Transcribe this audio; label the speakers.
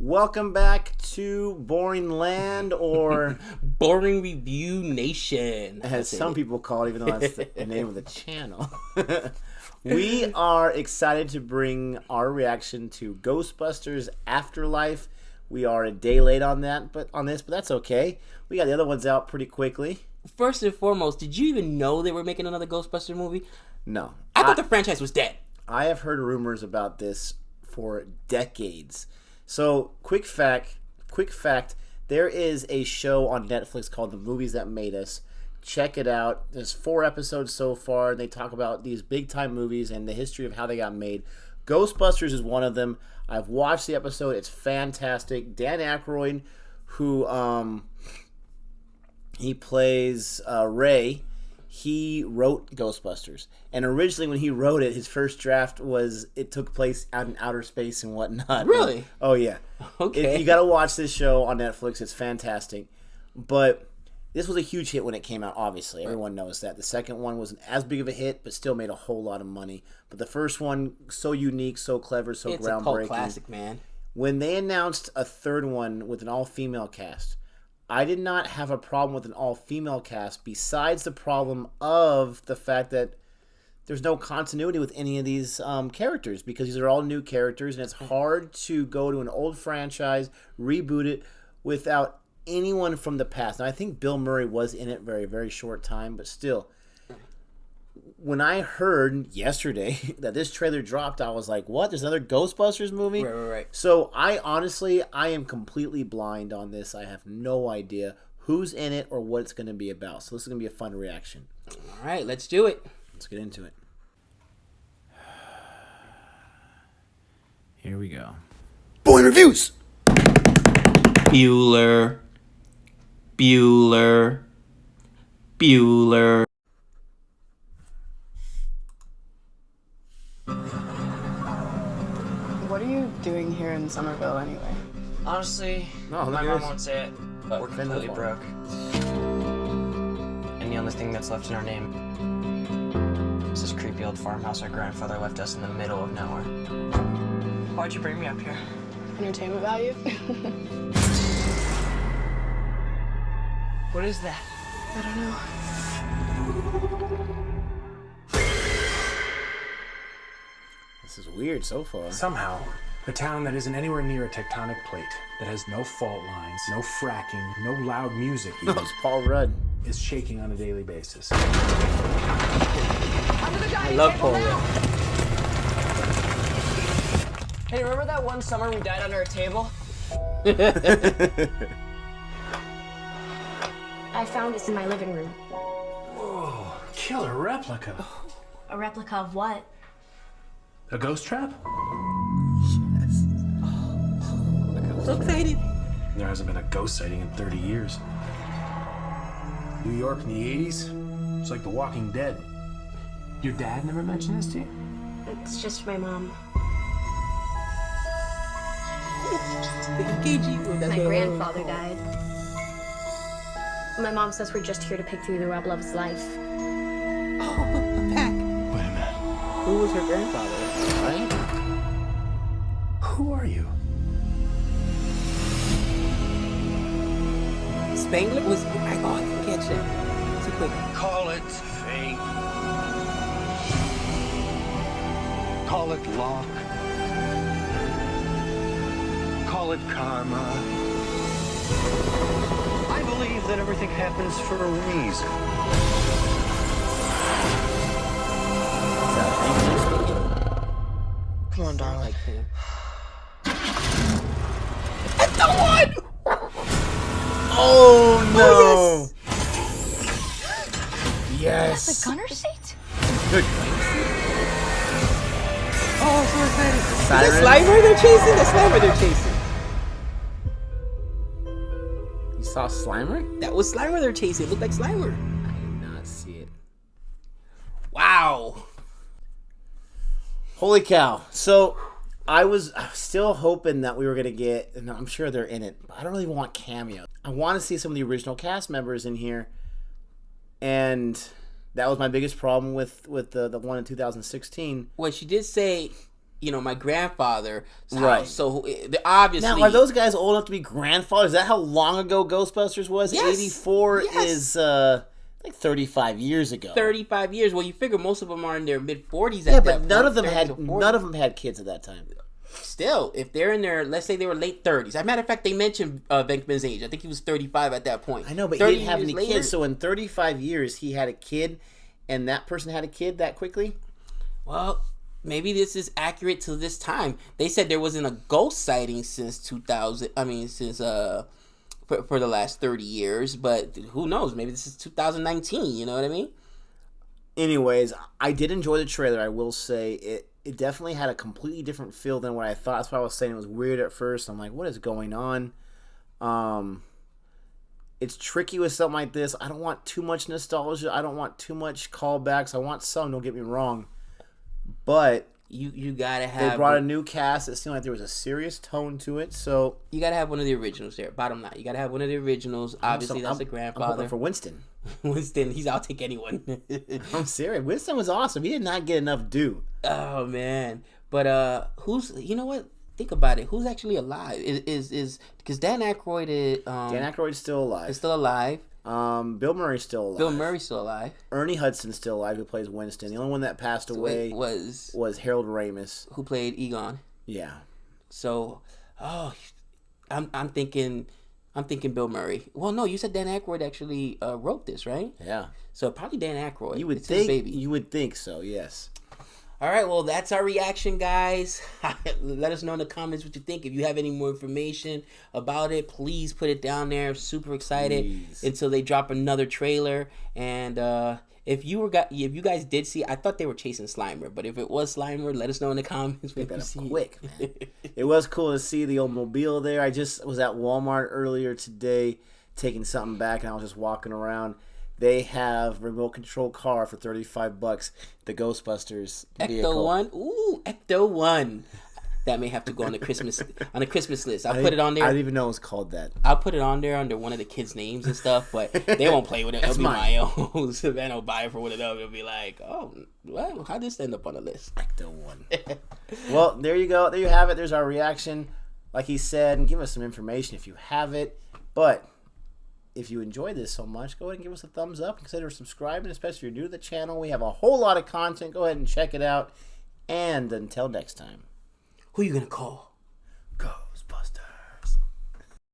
Speaker 1: Welcome back to Boring Land, or
Speaker 2: Boring Review Nation,
Speaker 1: as some people call it, even though that's the name of the channel. We are excited to bring our reaction to Ghostbusters Afterlife. We are a day late on that, but that's okay. We got the other ones out pretty quickly.
Speaker 2: First and foremost, did you even know they were making another Ghostbuster movie?
Speaker 1: No.
Speaker 2: I thought the franchise was dead.
Speaker 1: I have heard rumors about this for decades. So, quick fact, there is a show on Netflix called The Movies That Made Us. Check it out. There's 4 episodes so far. They talk about these big-time movies and the history of how they got made. Ghostbusters is one of them. I've watched the episode. It's fantastic. Dan Aykroyd, who he plays Ray, he wrote Ghostbusters. And originally when he wrote it, his first draft was it took place out in outer space and whatnot.
Speaker 2: Really?
Speaker 1: Oh, yeah.
Speaker 2: Okay.
Speaker 1: You got to watch this show on Netflix. It's fantastic. But this was a huge hit when it came out, obviously. Everyone knows that. The second one wasn't as big of a hit, but still made a whole lot of money. But the first one, so unique, so clever, so
Speaker 2: it's
Speaker 1: groundbreaking.
Speaker 2: It's a cult classic, man.
Speaker 1: When they announced a third one with an all-female cast, I did not have a problem with an all-female cast besides the problem of the fact that there's no continuity with any of these characters because these are all new characters and it's hard to go to an old franchise, reboot it without anyone from the past. Now, I think Bill Murray was in it very, very short time, but still, when I heard yesterday that this trailer dropped, I was like, what? There's another Ghostbusters movie?
Speaker 2: Right.
Speaker 1: So I am completely blind on this. I have no idea who's in it or what it's going to be about. So this is going to be a fun reaction.
Speaker 2: All right, let's do it.
Speaker 1: Let's get into it. Here we go. Boy Reviews!
Speaker 2: Bueller.
Speaker 3: What are you doing here in Somerville anyway?
Speaker 4: Honestly,
Speaker 1: No,
Speaker 4: my
Speaker 1: look at
Speaker 4: mom
Speaker 1: this.
Speaker 4: won't say it, but we're
Speaker 1: Fend
Speaker 4: completely
Speaker 1: the
Speaker 4: broke. And the only thing that's left in our name is this creepy old farmhouse our grandfather left us in the middle of nowhere. Why'd you bring me up here?
Speaker 3: Entertainment value?
Speaker 4: What is that?
Speaker 3: I don't know.
Speaker 1: This is weird so far.
Speaker 5: Somehow, a town that isn't anywhere near a tectonic plate, that has no fault lines, no fracking, no loud music
Speaker 1: That was Paul Rudd.
Speaker 5: is shaking on a daily basis.
Speaker 2: I love Paul Rudd.
Speaker 4: Hey, remember that one summer we died under a table?
Speaker 6: I found this in my living room.
Speaker 5: Whoa, killer replica.
Speaker 6: A replica of what?
Speaker 5: A ghost trap?
Speaker 2: So excited.
Speaker 5: There hasn't been a ghost sighting in 30 years. New York in the 80s? It's like The Walking Dead. Your dad never mentioned this to you?
Speaker 6: It's just my mom. My grandfather died. My mom says we're just here to pick through the rubble of his life.
Speaker 2: Oh, a pack.
Speaker 5: Wait a minute.
Speaker 2: Who was her grandfather, right?
Speaker 5: Who are you?
Speaker 2: Spangler was... I can catch that. Too quick.
Speaker 7: Call it fate. Call it luck. Call it karma. I believe that everything happens for a reason.
Speaker 4: Come on, darling.
Speaker 2: Like him.
Speaker 1: Oh, no! Yes!
Speaker 6: The gunner seat?
Speaker 1: Good.
Speaker 2: Oh, so excited. Is
Speaker 1: Siren?
Speaker 2: that Slimer they're chasing? That's Slimer they're chasing.
Speaker 1: You saw Slimer?
Speaker 2: That was Slimer they're chasing. It looked like Slimer.
Speaker 1: I did not see it.
Speaker 2: Wow.
Speaker 1: Holy cow. So, I was still hoping that we were going to get, and I'm sure they're in it, but I don't really want cameo. I want to see some of the original cast members in here, and that was my biggest problem with the one in 2016.
Speaker 2: Well, she did say my grandfather's house.
Speaker 1: Right.
Speaker 2: So obviously,
Speaker 1: Now, are those guys old enough to be grandfathers? Is that how long ago Ghostbusters was?
Speaker 2: Yes.
Speaker 1: 84
Speaker 2: Yes.
Speaker 1: is like 35 years ago.
Speaker 2: 35 years. Well, you figure most of them are in their mid 40s.
Speaker 1: Yeah,
Speaker 2: at
Speaker 1: but
Speaker 2: that
Speaker 1: none
Speaker 2: point,
Speaker 1: of them
Speaker 2: 30
Speaker 1: had
Speaker 2: to 40.
Speaker 1: none of them had kids at that time.
Speaker 2: Still, if they're in their, let's say they were late 30s. As a matter of fact, they mentioned Venkman's age. I think he was 35 at that point.
Speaker 1: I know, but he
Speaker 2: 30
Speaker 1: didn't have
Speaker 2: years
Speaker 1: any
Speaker 2: later-
Speaker 1: kids. So in 35 years, he had a kid, and that person had a kid that quickly.
Speaker 2: Well, maybe this is accurate to this time. They said there wasn't a ghost sighting since 2000. I mean, since for the last 30 years. But who knows? Maybe this is 2019. You know what I mean?
Speaker 1: Anyways, I did enjoy the trailer. I will say it definitely had a completely different feel than what I thought. That's why I was saying it was weird at first. I'm like, what is going on? It's tricky with something like this. I don't want too much nostalgia. I don't want too much callbacks. I want some, don't get me wrong. But
Speaker 2: You gotta have.
Speaker 1: they brought a new cast. It seemed like there was a serious tone to it. So
Speaker 2: You gotta have one of the originals there. Bottom line, you gotta have one of the originals. Obviously, that's a
Speaker 1: I'm
Speaker 2: grandfather.
Speaker 1: hoping for Winston.
Speaker 2: Winston, I'll take anyone.
Speaker 1: I'm serious. Winston was awesome. He did not get enough due.
Speaker 2: Oh man, but who's? You know what? Think about it. Who's actually alive? Is because Dan Aykroyd is
Speaker 1: Dan Aykroyd's still alive.
Speaker 2: is still alive.
Speaker 1: Bill Murray's still alive.
Speaker 2: Bill Murray's still alive.
Speaker 1: Ernie Hudson's still alive, who plays Winston. The only one that passed away was Harold Ramis.
Speaker 2: who played Egon.
Speaker 1: Yeah.
Speaker 2: So, I'm thinking Bill Murray. Well, no, you said Dan Aykroyd actually wrote this, right?
Speaker 1: Yeah.
Speaker 2: So probably Dan Aykroyd.
Speaker 1: You would
Speaker 2: It's his
Speaker 1: think.
Speaker 2: baby.
Speaker 1: You would think so. Yes.
Speaker 2: All right, well, that's our reaction, guys. Let us know in the comments what you think. If you have any more information about it, please put it down there. Super excited
Speaker 1: Please.
Speaker 2: until they drop another trailer. And if you guys did see, I thought they were chasing Slimer, but if it was Slimer, let us know in the comments.
Speaker 1: They
Speaker 2: When you
Speaker 1: got
Speaker 2: see
Speaker 1: up
Speaker 2: it.
Speaker 1: quick, man. It was cool to see the old mobile there. I just was at Walmart earlier today taking something back, and I was just walking around. They have remote control car for $35. The Ghostbusters vehicle.
Speaker 2: Ecto 1. Ooh, Ecto 1. That may have to go on the Christmas list. I'll put it on there.
Speaker 1: I didn't even know it was called that.
Speaker 2: I'll put it on there under one of the kids' names and stuff, but they won't play with it. It'll be my own. So then I'll buy it for one of them. It'll be like, oh, well, how'd this end up on the list?
Speaker 1: Ecto 1. Well, there you go. There you have it. There's our reaction. Like he said, and give us some information if you have it. But if you enjoyed this so much, go ahead and give us a thumbs up. Consider subscribing, especially if you're new to the channel. We have a whole lot of content. Go ahead and check it out. And until next time,
Speaker 2: Who you gonna call?
Speaker 1: go.